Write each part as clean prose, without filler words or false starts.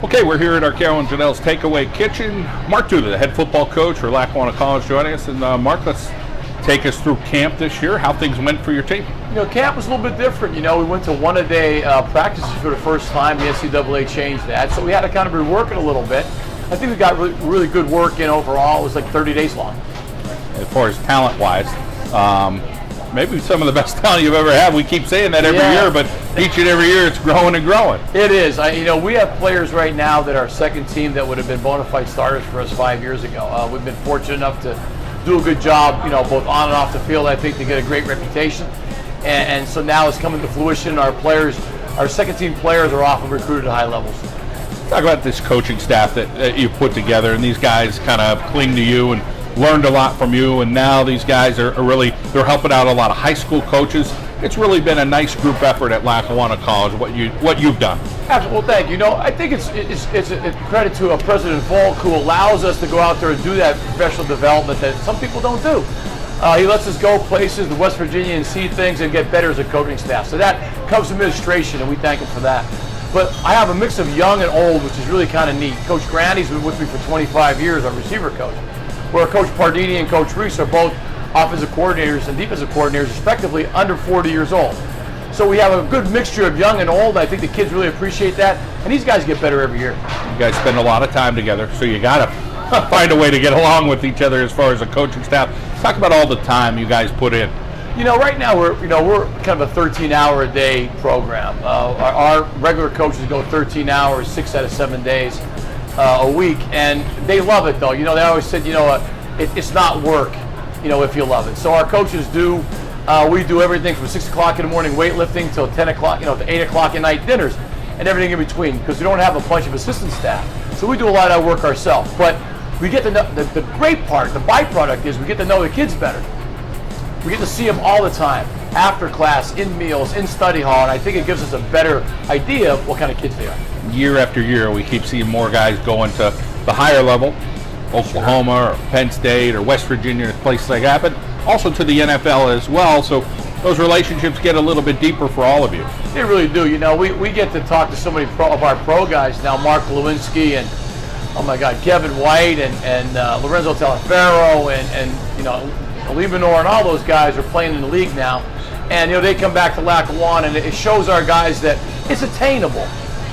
Okay, we're here at Arcaro and Genell's Takeaway Kitchen. Mark Duda, the head football coach for Lackawanna College, joining us. And Mark, let's take us through camp this year, how things went for your team. Camp was a little bit different. We went to one-a-day practices for the first time. The NCAA changed that, so we had to kind of rework it a little bit. I think we got really good work in overall. It was like 30 days long. As far as talent-wise, maybe some of the best talent you've ever had. We keep saying that every year, but each and every year it's growing and growing. It is. We have players right now that are second team that would have been bona fide starters for us 5 years ago. We've been fortunate enough to do a good job, both on and off the field, I think, to get a great reputation. And so now it's coming to fruition. Our second team players are often recruited at high levels. Talk about this coaching staff that you've put together, and these guys kind of cling to you and learned a lot from you, and now these guys are really, they're helping out a lot of high school coaches. It's really been a nice group effort at Lackawanna College, what you've done. Absolutely. Well, thank you. I think it's a credit to President Falk, who allows us to go out there and do that professional development that some people don't do. He lets us go places to West Virginia and see things and get better as a coaching staff. So that comes from administration, and we thank him for that. But I have a mix of young and old, which is really kind of neat. Coach Grandy's been with me for 25 years, our receiver coach, where Coach Pardini and Coach Reese are both offensive coordinators and defensive coordinators, respectively, under 40 years old. So we have a good mixture of young and old. I think the kids really appreciate that, and these guys get better every year. You guys spend a lot of time together, so you got to find a way to get along with each other as far as a coaching staff. Talk about all the time you guys put in. Right now we're kind of a 13-hour-a-day program. Our regular coaches go 13 hours, 6 out of 7 days a week, and they love it though. They always said, it's not work, if you love it. So our coaches do. We do everything from 6 o'clock in the morning weightlifting till 10 o'clock, to 8 o'clock at night dinners, and everything in between, because we don't have a bunch of assistant staff. So we do a lot of that work ourselves. But we get to know, the great part, the byproduct is we get to know the kids better. We get to see them all the time, after class, in meals, in study hall, and I think it gives us a better idea of what kind of kids they are. Year after year, we keep seeing more guys going to the higher level, Oklahoma or Penn State or West Virginia, places like that, but also to the NFL as well. So those relationships get a little bit deeper for all of you. They really do. We get to talk to so many of our pro guys now, Mark Lewinsky and, oh my God, Kevin White and Lorenzo Talafero and Libanor and all those guys are playing in the league now. And, they come back to Lackawanna, and it shows our guys that it's attainable.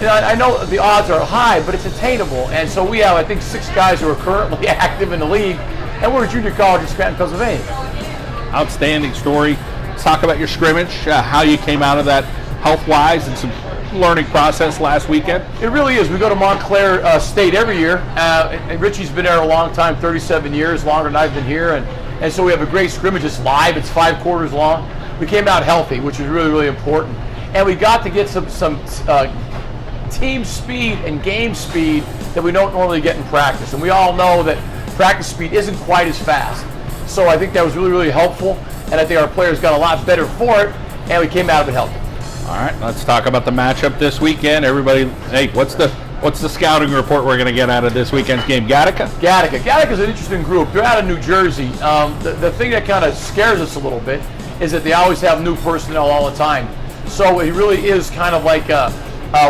I know the odds are high, but it's attainable. And so we have, I think, 6 guys who are currently active in the league, and we're a junior college in Scranton, Pennsylvania. Outstanding story. Let's talk about your scrimmage, how you came out of that health-wise and some learning process last weekend. It really is. We go to Montclair State every year. And Richie's been there a long time, 37 years, longer than I've been here. And so we have a great scrimmage. It's live. It's 5 quarters long. We came out healthy, which is really, really important. And we got to get some team speed and game speed that we don't normally get in practice. And we all know that practice speed isn't quite as fast. So I think that was really, really helpful. And I think our players got a lot better for it. And we came out of it healthy. All right, let's talk about the matchup this weekend. Everybody, hey, what's the scouting report we're going to get out of this weekend's game? Gattaca? Gattaca's an interesting group. They're out of New Jersey. The thing that kind of scares us a little bit is that they always have new personnel all the time. So it really is kind of like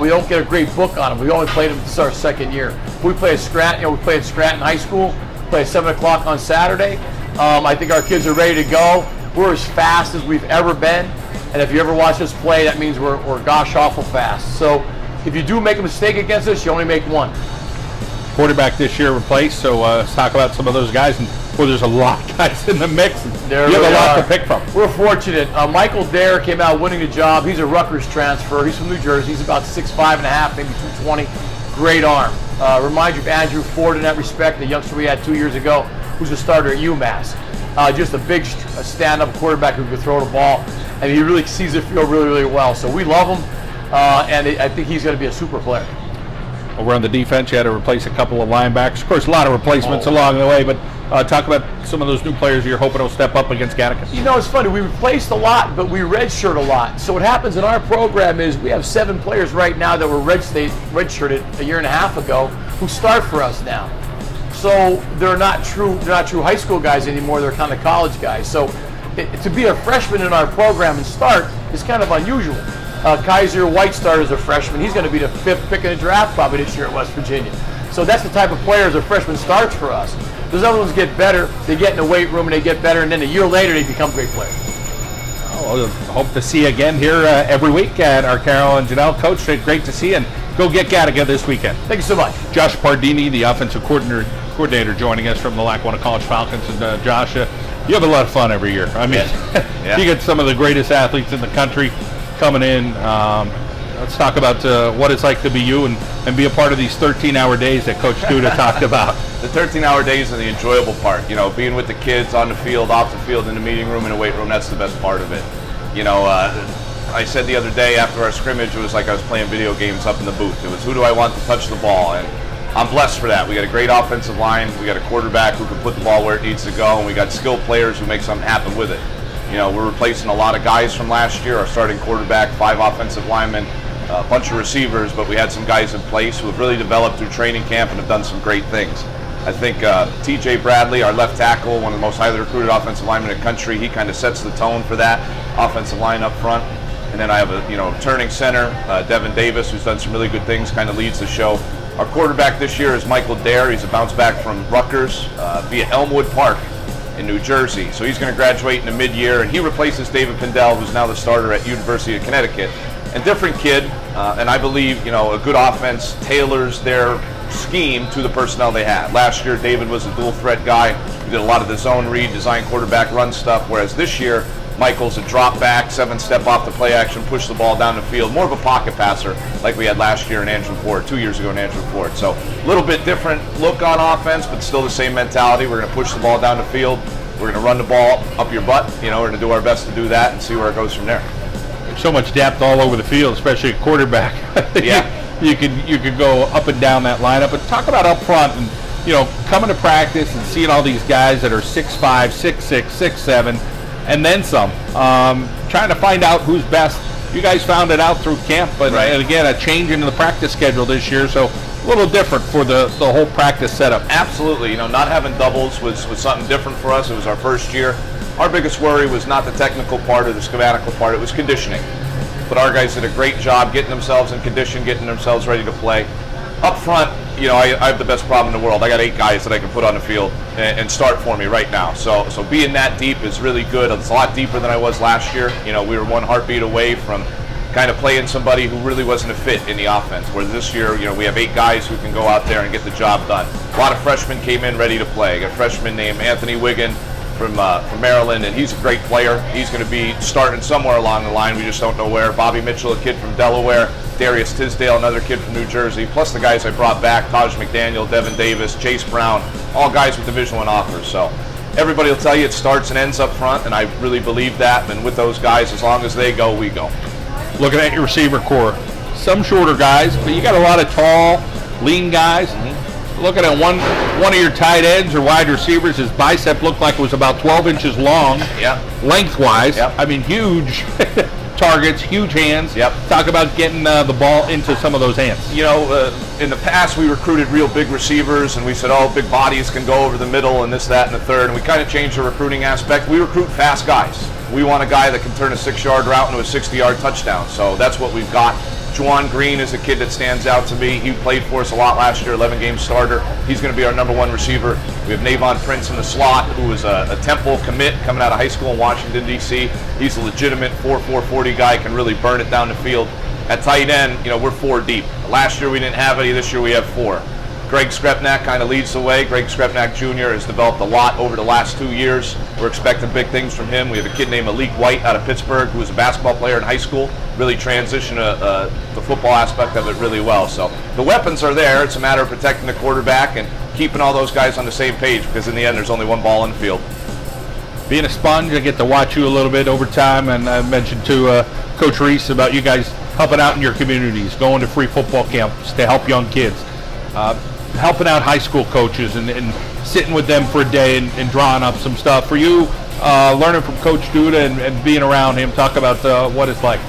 we don't get a great book on them. We only played them this is our second year. We play at Scranton. We play at Scranton High School. Play at 7 o'clock on Saturday. I think our kids are ready to go. We're as fast as we've ever been. And if you ever watch us play, that means we're gosh awful fast. So if you do make a mistake against us, you only make one. Quarterback this year replaced, so let's talk about some of those guys. And there's a lot of guys in the mix. You have a lot to pick from. We're fortunate. Michael Dare came out winning the job. He's a Rutgers transfer. He's from New Jersey. He's about 6'5.5", maybe 220. Great arm. Remind you of Andrew Ford in that respect, the youngster we had 2 years ago, who's a starter at UMass. Just a big stand-up quarterback who can throw the ball, and he really sees the field really, really well. So we love him, and I think he's going to be a super player. Over on the defense, you had to replace a couple of linebackers. Of course, a lot of replacements along the way, but talk about some of those new players you're hoping will step up against Gattaca. It's funny. We replaced a lot, but we redshirt a lot. So what happens in our program is we have 7 players right now that were redshirted a year and a half ago who start for us now. So they're not true high school guys anymore. They're kind of college guys. So to be a freshman in our program and start is kind of unusual. Kaiser White started as a freshman. He's going to be the 5th pick in the draft probably this year at West Virginia. So that's the type of players a freshman starts for us. Those other ones get better. They get in the weight room and they get better, and then a year later they become great players. Well, hope to see you again here every week at Arcaro and Genell. Coach, great to see you, and go get Gattaca this weekend. Thank you so much. Josh Pardini, the offensive coordinator, joining us from the Lackawanna College Falcons. And Josh, you have a lot of fun every year. I mean, Yeah. you get some of the greatest athletes in the country coming in. Let's talk about what it's like to be you and be a part of these 13-hour days that Coach Duda talked about. The 13-hour days are the enjoyable part. You know, being with the kids on the field, off the field, in the meeting room, in the weight room, that's the best part of it. You know, I said the other day after our scrimmage, it was like I was playing video games up in the booth. It was, who do I want to touch the ball? And I'm blessed for that. We got a great offensive line. We got a quarterback who can put the ball where it needs to go, and we got skilled players who make something happen with it. You know, we're replacing a lot of guys from last year. Our starting quarterback, 5 offensive linemen, a bunch of receivers, but we had some guys in place who have really developed through training camp and have done some great things. I think T.J. Bradley, our left tackle, one of the most highly recruited offensive linemen in the country, he kind of sets the tone for that offensive line up front. And then I have a returning center, Devin Davis, who's done some really good things, kind of leads the show. Our quarterback this year is Michael Dare. He's a bounce back from Rutgers via Elmwood Park in New Jersey. So he's going to graduate in the mid-year, and he replaces David Pindell, who's now the starter at University of Connecticut. And different kid, and I believe, a good offense tailors their scheme to the personnel they had. Last year, David was a dual threat guy. He did a lot of the zone read, design quarterback run stuff, whereas this year, Michael's a drop back, 7-step off the play action, push the ball down the field, more of a pocket passer like we had last year in Andrew Ford, 2 years ago in Andrew Ford. So a little bit different look on offense, but still the same mentality. We're going to push the ball down the field. We're going to run the ball up your butt. We're going to do our best to do that and see where it goes from there. So much depth all over the field, especially at quarterback. Yeah. you could go up and down that lineup. But talk about up front and coming to practice and seeing all these guys that are 6'5", 6'6", 6'7", and then some. Trying to find out who's best. You guys found it out through camp, but right. And again, a change in the practice schedule this year, so a little different for the whole practice setup. Absolutely. Not having doubles was something different for us. It was our first year. Our biggest worry was not the technical part or the schematical part, it was conditioning. But our guys did a great job getting themselves in condition, getting themselves ready to play. Up front, I have the best problem in the world. I got 8 guys that I can put on the field and start for me right now. So being that deep is really good. It's a lot deeper than I was last year. We were one heartbeat away from kind of playing somebody who really wasn't a fit in the offense. Where this year, we have 8 guys who can go out there and get the job done. A lot of freshmen came in ready to play. I got a freshman named Anthony Wiggin from Maryland, and he's a great player. He's going to be starting somewhere along the line. We just don't know where. Bobby Mitchell, a kid from Delaware. Darius Tisdale, another kid from New Jersey. Plus the guys I brought back, Taj McDaniel, Devin Davis, Chase Brown, all guys with Division I offers. So everybody will tell you it starts and ends up front, and I really believe that. And with those guys, as long as they go, we go. Looking at your receiver core, some shorter guys, but you got a lot of tall, lean guys. Looking at one of your tight ends or wide receivers, his bicep looked like it was about 12 inches long, lengthwise. Yep. I mean, huge targets, huge hands. Yep. Talk about getting the ball into some of those hands. In the past, we recruited real big receivers, and we said, big bodies can go over the middle and this, that, and the third, and we kind of changed the recruiting aspect. We recruit fast guys. We want a guy that can turn a 6-yard route into a 60-yard touchdown, so that's what we've got. Juwan Green is a kid that stands out to me. He played for us a lot last year, 11-game starter. He's going to be our #1 receiver. We have Navon Prince in the slot, who is a Temple commit coming out of high school in Washington, D.C. He's a legitimate 4.40 guy, can really burn it down the field. At tight end, we're 4 deep. Last year we didn't have any. This year we have 4. Greg Skrepnak kind of leads the way. Greg Skrepnak Jr. has developed a lot over the last 2 years. We're expecting big things from him. We have a kid named Malik White out of Pittsburgh who was a basketball player in high school, really transitioned the football aspect of it really well. So the weapons are there. It's a matter of protecting the quarterback and keeping all those guys on the same page, because in the end there's only one ball in the field. Being a sponge, I get to watch you a little bit over time, and I mentioned to Coach Reese about you guys helping out in your communities, going to free football camps to help young kids. Helping out high school coaches and sitting with them for a day and drawing up some stuff. For you, learning from Coach Duda and being around him, talk about what it's like.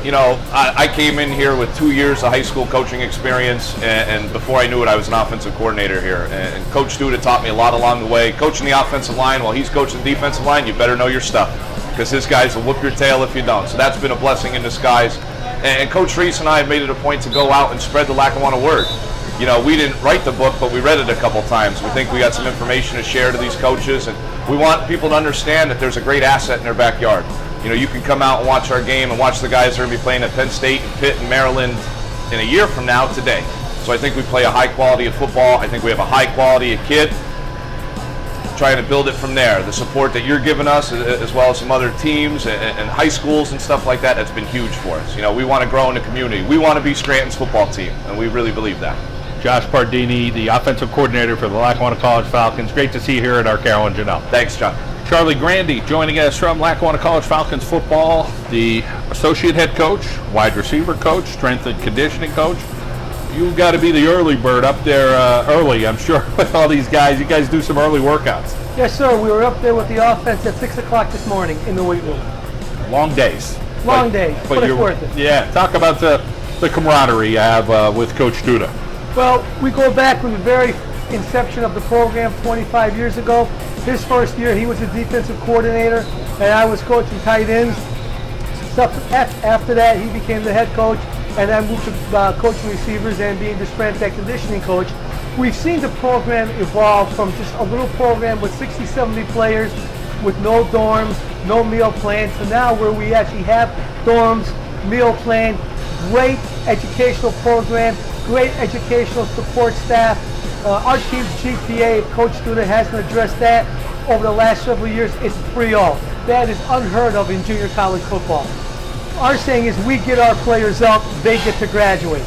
I came in here with 2 years of high school coaching experience, and before I knew it, I was an offensive coordinator here. And Coach Duda taught me a lot along the way. Coaching the offensive line while he's coaching the defensive line, you better know your stuff, because his guys will whoop your tail if you don't. So that's been a blessing in disguise. And Coach Reese and I have made it a point to go out and spread the Lackawanna word. You know, we didn't write the book, but we read it a couple times. We think we got some information to share to these coaches, and we want people to understand that there's a great asset in their backyard. You know, you can come out and watch our game and watch the guys that are going to be playing at Penn State and Pitt and Maryland in a year from now today. So I think we play a high quality of football. I think we have a high quality of kid. Trying to build it from there. The support that you're giving us, as well as some other teams and high schools and stuff like that, that's been huge for us. You know, we want to grow in the community. We want to be Scranton's football team, and we really believe that. Josh Pardini, the offensive coordinator for the Lackawanna College Falcons. Great to see you here at Arcaro and Genell. Thanks, John. Charlie Grandy joining us from Lackawanna College Falcons football, the associate head coach, wide receiver coach, strength and conditioning coach. You've got to be the early bird up there early, I'm sure, with all these guys. You guys do some early workouts. Yes, sir. We were up there with the offense at 6 o'clock this morning in the weight room. Long days. Long days, but it's worth it. Yeah, talk about the camaraderie you have with Coach Duda. Well, we go back from the very inception of the program 25 years ago. His first year, he was the defensive coordinator, and I was coaching tight ends. After that, he became the head coach, and I moved to coaching receivers and being the strength and conditioning coach. We've seen the program evolve from just a little program with 60, 70 players with no dorms, no meal plans, to now where we actually have dorms, meal plan, great educational program, great educational support staff. Our team's GPA, Coach Duda hasn't addressed that over the last several years. It's 3.0. That is unheard of in junior college football. Our saying is we get our players up, they get to graduate.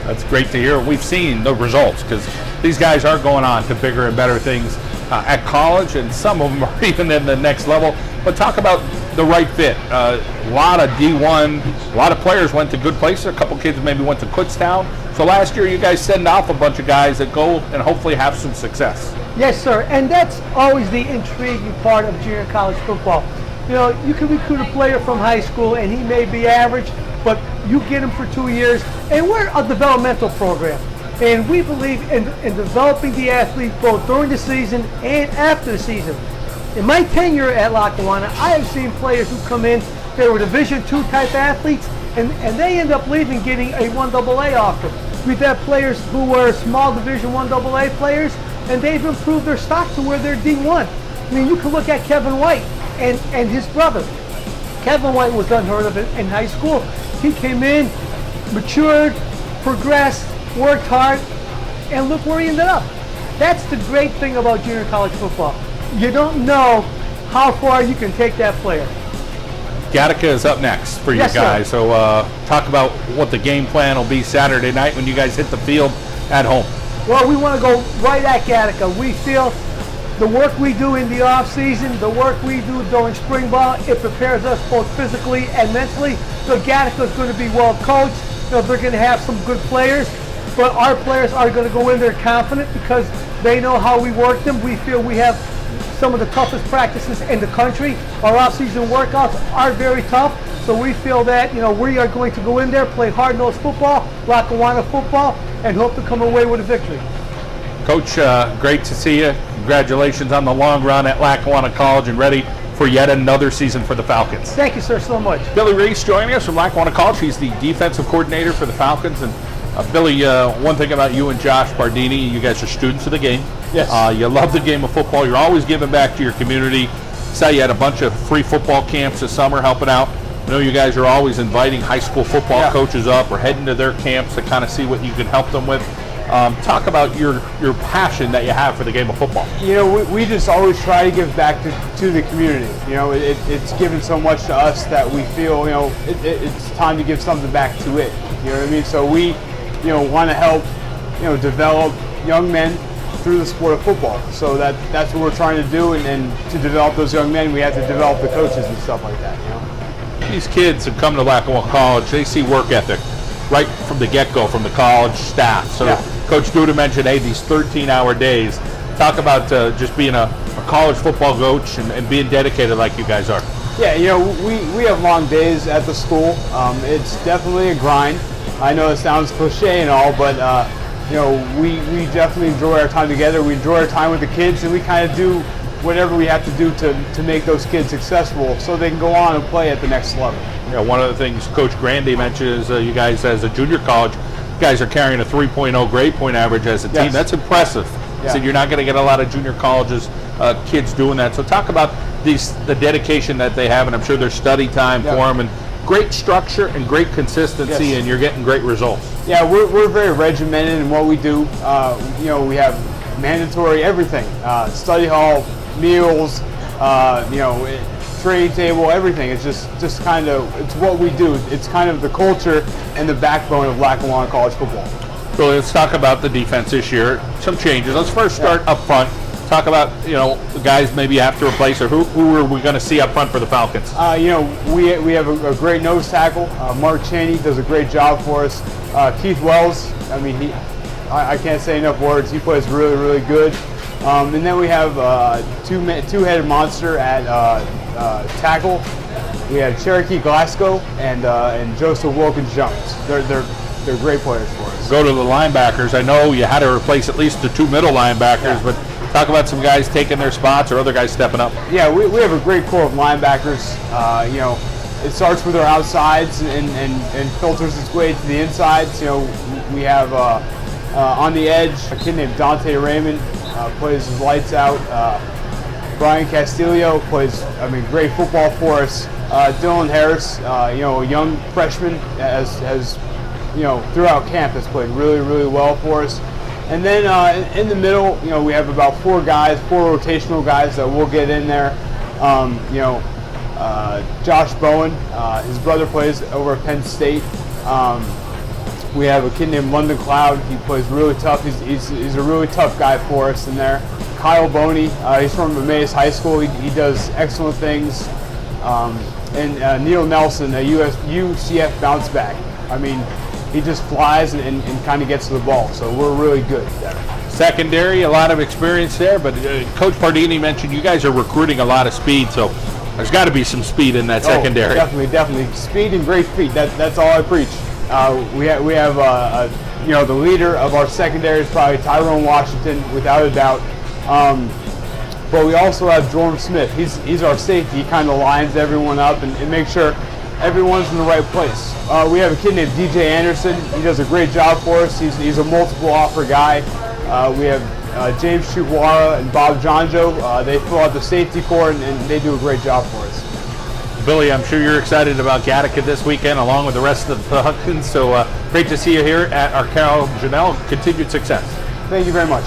That's great to hear. We've seen the results because these guys are going on to bigger and better things at college, and some of them are even in the next level. But talk about the right fit. A lot of D1, a lot of players went to good places. A couple kids maybe went to Kutztown. So last year you guys send off a bunch of guys that go and hopefully have some success. Yes, sir. And that's always the intriguing part of junior college football. You know, you can recruit a player from high school and he may be average, but you get him for 2 years, and we're a developmental program. And we believe in developing the athlete both during the season and after the season. In my tenure at Lackawanna, I have seen players who come in, they were Division II type athletes, and they end up leaving getting a 1AA offer. We've had players who were small Division I AA players, and they've improved their stock to where they're D1. I mean, you can look at Kevin White and his brother. Kevin White was unheard of in high school. He came in, matured, progressed, worked hard, and look where he ended up. That's the great thing about junior college football. You don't know how far you can take that player. Gattaca is up next for you guys. Sir. So talk about what the game plan will be Saturday night when you guys hit the field at home. Well, we want to go right at Gattaca. We feel the work we do in the off season, the work we do during spring ball, it prepares us both physically and mentally. So Gattaca is going to be well coached. You know, they're going to have some good players, but our players are going to go in there confident because they know how we work them. We feel we have some of the toughest practices in the country. Our off-season workouts are very tough, so we feel that, you know, we are going to go in there, play hard-nosed football, Lackawanna football, and hope to come away with a victory. Coach, great to see you. Congratulations on the long run at Lackawanna College and ready for yet another season for the Falcons. Thank you, sir, so much. Billy Reese joining us from Lackawanna College. He's the defensive coordinator for the Falcons. And Billy, one thing about you and Josh Pardini, you guys are students of the game. Yes. You love the game of football. You're always giving back to your community. Saw you had a bunch of free football camps this summer helping out. I know you guys are always inviting high school football coaches up or heading to their camps to kind of see what you can help them with. Talk about your passion that you have for the game of football. You know, we just always try to give back to the community. You know, it's given so much to us that we feel, you know, it's time to give something back to it. You know what I mean? So we, you know, want to help, you know, develop young men through the sport of football. So that's what we're trying to do, and to develop those young men, we have to develop the coaches and stuff like that, you know. These kids who come to Lackawanna College, they see work ethic right from the get-go from the college staff. So Coach Duda mentioned, hey, these 13-hour days. Talk about just being a college football coach and being dedicated like you guys are. Yeah, you know, we have long days at the school. It's definitely a grind. I know it sounds cliche and all, but you know, we definitely enjoy our time together. We enjoy our time with the kids, and we kind of do whatever we have to do to make those kids successful so they can go on and play at the next level. one of the things Coach Grandy mentioned is you guys, as a junior college, you guys are carrying a 3.0 grade point average as a team. Yes. That's impressive. Yeah. So you're not going to get a lot of junior colleges kids doing that. So talk about the dedication that they have, and I'm sure there's study time for them, and great structure and great consistency, Yes. and you're getting great results. Yeah, we're very regimented in what we do. We have mandatory everything, study hall, meals, training table, everything. It's just kind of, it's what we do. It's kind of the culture and the backbone of Lackawanna College football. So let's talk about the defense this year. Some changes. Let's first start up front. Talk about, the guys maybe you have to replace, or who are we going to see up front for the Falcons? We have a great nose tackle. Mark Chaney does a great job for us. Keith Wells, I can't say enough words. He plays really, really good. And then we have two-headed monster at tackle. We have Cherokee Glasgow and Joseph Wilkins-Jones. They're great players for us. Go to the linebackers. I know you had to replace at least the two middle linebackers, but talk about some guys taking their spots or other guys stepping up. Yeah, we have a great core of linebackers. It starts with our outsides and filters its way to the insides. We have on the edge a kid named Dante Raymond, plays his lights out. Brian Castillo plays, great football for us. Dylan Harris, a young freshman, has throughout camp has played really, really well for us. And then in the middle, we have about four rotational guys that we'll get in there. Josh Bowen, his brother plays over at Penn State. We have a kid named London Cloud. He plays really tough. He's a really tough guy for us in there. Kyle Boney, he's from Emmaus High School. He does excellent things. And Neil Nelson, a UCF bounce back. He just flies and kind of gets to the ball. So we're really good there. Secondary, a lot of experience there, but Coach Pardini mentioned you guys are recruiting a lot of speed, so there's got to be some speed in that secondary. Definitely. Speed and great feet. That's all I preach. We have the leader of our secondary is probably Tyrone Washington, without a doubt. But we also have Jordan Smith. He's our safety. He kind of lines everyone up and makes sure everyone's in the right place. We have a kid named DJ Anderson. He does a great job for us. He's a multiple offer guy. We have James Chukwara and Bob Jonjo. They fill out the safety core and they do a great job for us. Billy, I'm sure you're excited about Gattaca this weekend along with the rest of the Falcons. So great to see you here at Arcaro. Genell, continued success. Thank you very much.